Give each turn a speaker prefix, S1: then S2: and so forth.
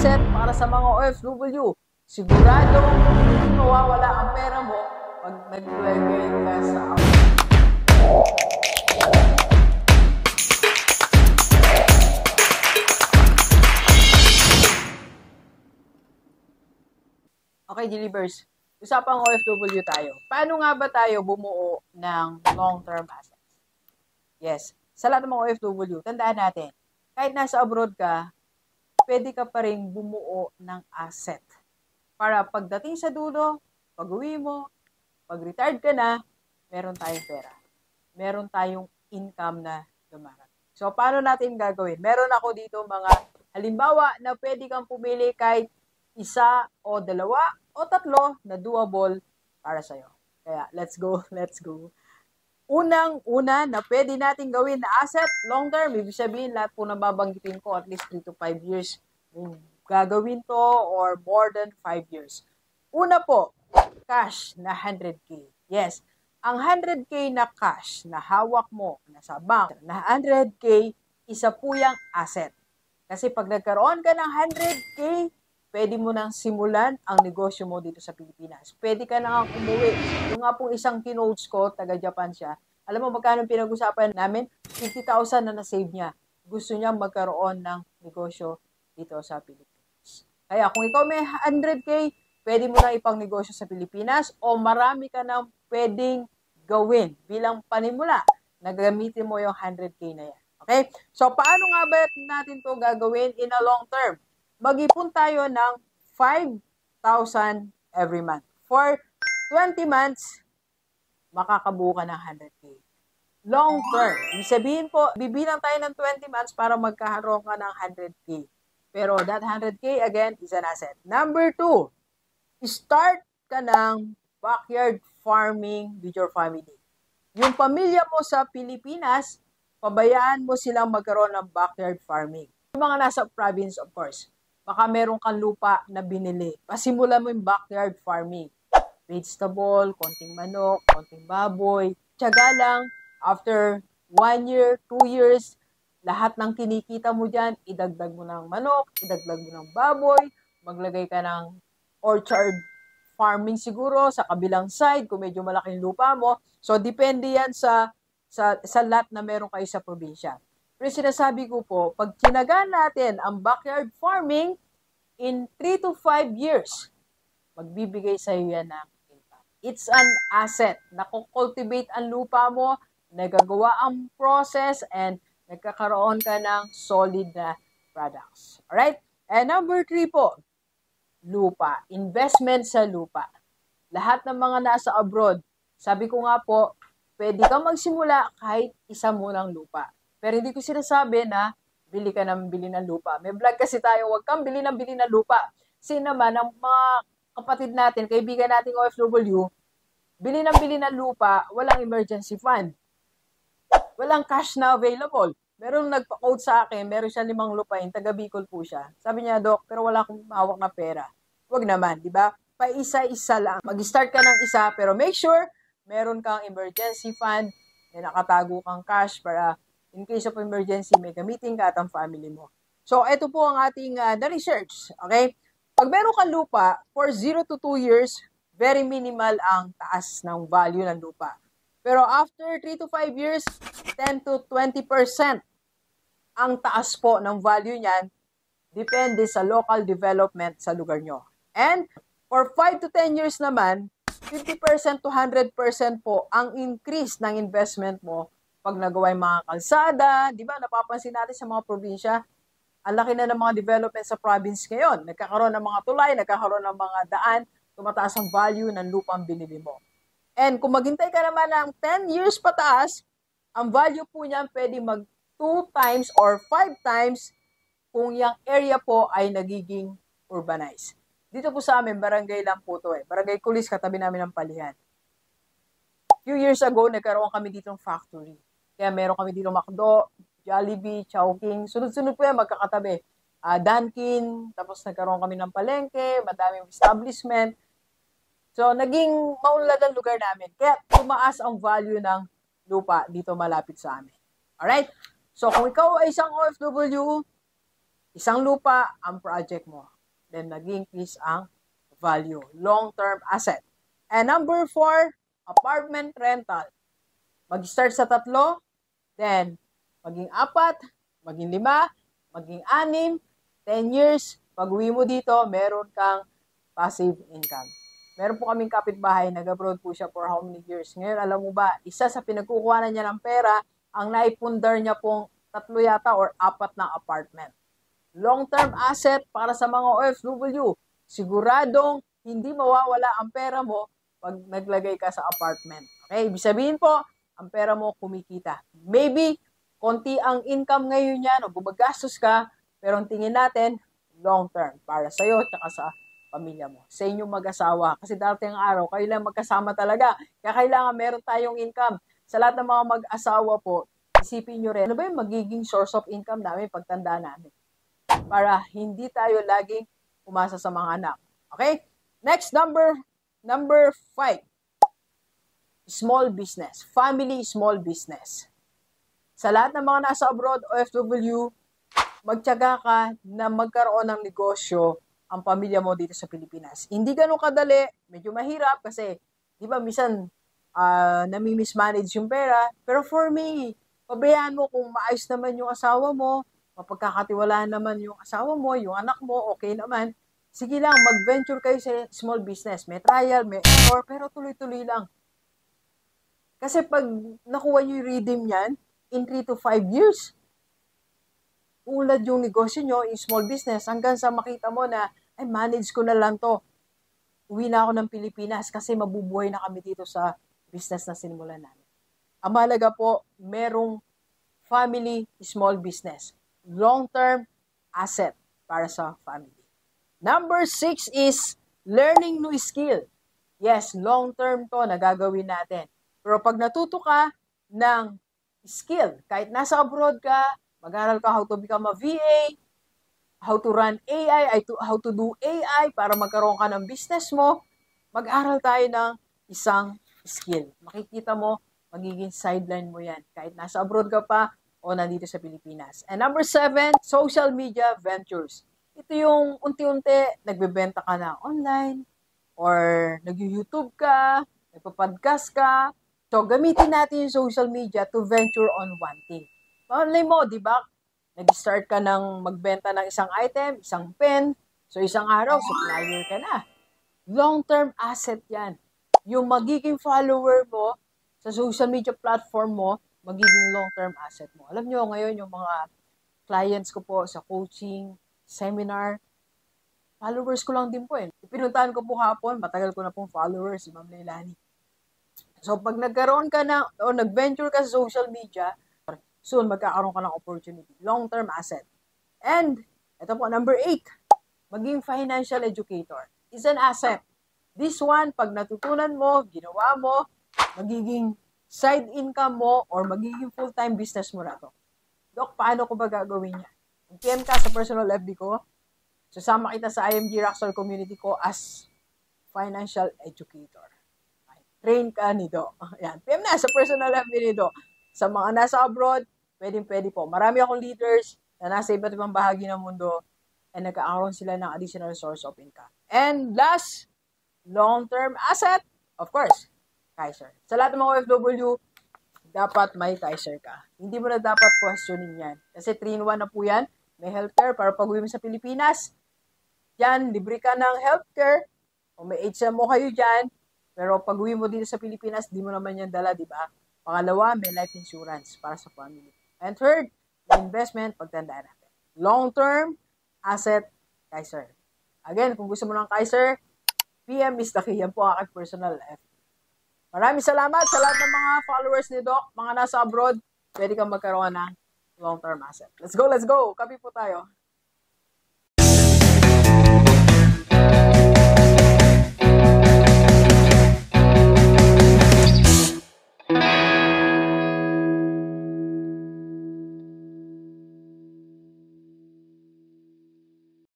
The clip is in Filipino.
S1: asset para sa mga OFW. Sigurado hindi mawawala ang pera mo pag naglagay ka sa Okay, Delivers. Usapang OFW tayo. Paano nga ba tayo bumuo ng long-term assets? Yes. Sa lahat ng mga OFW, tandaan natin, kahit nasa abroad ka, pwede ka pa rin bumuo ng asset. Para pagdating sa dulo, pag-uwi mo, pag-retired ka na, meron tayong pera. Meron tayong income na dumarating. So, paano natin gagawin? Meron ako dito mga halimbawa na pwede kang pumili kahit isa o dalawa o tatlo na doable para sa'yo. Kaya, let's go. Unang-una na pwede natin gawin na asset, long term, ibig sabihin lahat po na babanggitin ko at least 3 to 5 years gagawin to or more than 5 years. Una po, cash na 100K. Yes, ang 100K na cash na hawak mo nasa bank na 100K, isa po yung asset. Kasi pag nagkaroon ka ng 100K, pwede mo nang simulan ang negosyo mo dito sa Pilipinas. Pwede ka nang umuwi. Yung nga pong isang kinotes ko, taga-Japan siya, alam mo magkano pinag-usapan namin? 50,000 na na-save niya. Gusto niya magkaroon ng negosyo dito sa Pilipinas. Kaya kung ikaw may 100K, pwede mo na ipang negosyo sa Pilipinas o marami ka nang pwedeng gawin bilang panimula na gamitin mo yung 100K na yan. Okay? So, paano nga ba natin to gagawin in a long term? Mag-ipon tayo ng 5,000 every month. For 20 months, makakabuo ka ng 100K. Long term. Ibig sabihin po, bibilang tayo ng 20 months para magkaroon ka ng 100K. Pero that 100K, again, is an asset. Number 2, start ka ng backyard farming with your family. Yung pamilya mo sa Pilipinas, pabayaan mo silang magkaroon ng backyard farming. Yung mga nasa province, of course, baka meron kang lupa na binili. Pasimula mo yung backyard farming. Vegetable, konting manok, konting baboy. Tiyaga lang, after 1 year, 2 years, lahat ng kinikita mo dyan, idagdag mo ng manok, idagdag mo ng baboy, maglagay ka ng orchard farming siguro sa kabilang side kung medyo malaking lupa mo. So, depende yan sa lot na meron kayo sa probinsya. Pero sinasabi ko po, pag tinaga natin ang backyard farming, in 3 to 5 years, magbibigay sa iyo yan ng income. It's an asset. Nakukultivate ang lupa mo, nagagawa ang process, and nagkakaroon ka ng solid na products. Alright? And number 3 po, lupa. Investment sa lupa. Lahat ng mga nasa abroad, sabi ko nga po, pwede kang magsimula kahit isa munang lupa. Pero hindi ko sinasabi na bili ka ng bili ng lupa. May vlog kasi tayo, huwag kang bili ng lupa. Kasi naman, ang mga kapatid natin, kaibigan nating OFW, bili ng lupa, walang emergency fund. Walang cash na available. Meron nagpa-quote sa akin, meron siya 5 lupain, taga Bicol po siya. Sabi niya, Doc, pero wala akong hawak na pera. Huwag naman, di ba? Paisa-isa lang. Mag-start ka ng isa, pero make sure meron kang emergency fund, may nakatago kang cash para in case of emergency, may gamitin ka at ang family mo. So, ito po ang ating na-research. Okay? Pag meron kang lupa, for 0 to 2 years, very minimal ang taas ng value ng lupa. Pero after 3 to 5 years, 10 to 20% ang taas po ng value niyan, depende sa local development sa lugar nyo. And for 5 to 10 years naman, 50% to 100% po ang increase ng investment mo pag nagawa yung mga kalsada, di ba? Napapansin natin sa mga probinsya, ang laki na ng mga development sa province ngayon. Nagkakaroon ng mga tulay, nagkakaroon ng mga daan, tumataas ang value ng lupang binili mo. And kung maghintay ka naman ng 10 years pataas, ang value po niyan pwede mag 2 times or 5 times kung yung area po ay nagiging urbanized. Dito po sa amin, barangay lang po to Barangay Kulis, katabi namin ng Palihan. Few years ago, nagkaroon kami dito ng factory. Kaya meron kami dito McDo, Jollibee, Chowking. Sunod-sunod po yan, magkakatabi. Dunkin, tapos nagkaroon kami ng palengke, madaming establishment. So, naging maunlad ang lugar namin. Kaya tumaas ang value ng lupa dito malapit sa amin. Alright? So, kung ikaw ay isang OFW, Isang lupa ang project mo. Then, nag-increase ang value. Long-term asset. And number 4, apartment rental. Mag-start sa 3, then maging 4, maging 5, maging 6, 10 years. Pag-uwi mo dito, meron kang passive income. Meron po kaming kapitbahay, nag-abroad po siya for how many years. Ngayon, alam mo ba, isa sa pinagkukuhanan niya ng pera, ang naipundar niya pong 3 yata or 4 na apartment. Long-term asset para sa mga OFW. Siguradong hindi mawawala ang pera mo pag naglagay ka sa apartment. Okay? Ibig sabihin po, ang pera mo kumikita. Maybe, konti ang income ngayon yan o gumagastos ka, pero ang tingin natin, long-term para sa'yo at sa pamilya mo. Sa inyong mag-asawa. Kasi darating ang araw, kayo lang magkasama talaga. Kaya kailangan meron tayong income. Sa lahat ng mga mag-asawa po, isipin nyo rin, ano ba yung magiging source of income namin pagtanda namin? Para hindi tayo laging umasa sa mga anak. Okay? Next, number 5. Small business. Family small business. Sa lahat ng mga nasa abroad, OFW, magtiyaga ka na magkaroon ng negosyo ang pamilya mo dito sa Pilipinas. Hindi ganun kadali, medyo mahirap kasi, di ba, minsan nami-mismanage yung pera. Pero for me, pabayaan mo kung maayos naman yung asawa mo, mapagkakatiwalaan naman yung asawa mo, yung anak mo, okay naman. Sige lang, mag-venture kayo sa small business. May trial, may error, pero tuloy-tuloy lang. Kasi pag nakuha nyo yung redeem yan, in 3 to 5 years, ulad yung negosyo nyo, yung small business, hanggang sa makita mo na, ay, manage ko na lang to. Uwi na ako ng Pilipinas kasi mabubuhay na kami dito sa business na sinimulan namin. Ang mahalaga po, merong family small business. Long-term asset para sa family. Number 6 is learning new skill. Yes, long-term to na gagawin natin. Pero pag natuto ka ng skill, kahit nasa abroad ka, mag-aral ka how to become a VA, how to run AI, how to do AI para magkaroon ka ng business mo, mag-aral tayo ng isang skill. Makikita mo, magiging sideline mo yan. Kahit nasa abroad ka pa o nandito sa Pilipinas. And number 7, social media ventures. Ito yung unti-unti, nagbebenta ka na online, or nag-YouTube ka, nagpa-podcast ka. So, gamitin natin yung social media to venture on one thing. Malay mo, di ba? Nag-start ka ng magbenta ng isang item, isang pen. So, isang araw, supplier ka na. Long-term asset yan. Yung magiging follower mo sa social media platform mo, magiging long-term asset mo. Alam nyo, ngayon yung mga clients ko po sa coaching, seminar, followers ko lang din po eh. Pinuntahan ko po hapon, matagal ko na pong followers, si Ma'am Leilani. So, pag nagkaroon ka na, o nag-venture ka sa social media, soon magkakaroon ka ng opportunity. Long-term asset. And, ito po, number 8, maging financial educator. Is an asset. This one, pag natutunan mo, ginawa mo, magiging side income mo or magiging full-time business mo na to. Dok, paano ko ba gagawin yan? PM ka sa personal FB ko, susama kita sa IMG Rockstar community ko as financial educator. Train ka ni Doc. Ayan, PM na sa personal FB ni Doc. Sa mga nasa abroad, pwede po. Marami akong leaders na nasa iba't ibang bahagi ng mundo and nagkakaroon sila ng additional source of income. And last, long-term asset, of course, Kaiser. Sa lahat ng mga OFW, dapat may Kaiser ka. Hindi mo na dapat questionin yan. Kasi 3-in-1 na po yan. May healthcare para pag-uwi mo sa Pilipinas. Yan, libre ka ng healthcare. O may HMO kayo dyan. Pero pag-uwi mo dito sa Pilipinas, di mo naman yan dala, di ba? Pangalawa, may life insurance para sa family. And third, may investment, pagtandaan natin. Long-term asset, Kaiser. Again, kung gusto mo ng Kaiser, PM is the key. Yan po aking personal FB. Maraming salamat sa lahat ng mga followers ni Doc, mga nasa abroad, pwede kang magkaroon ng long-term asset. Let's go, let's go! Copy po tayo.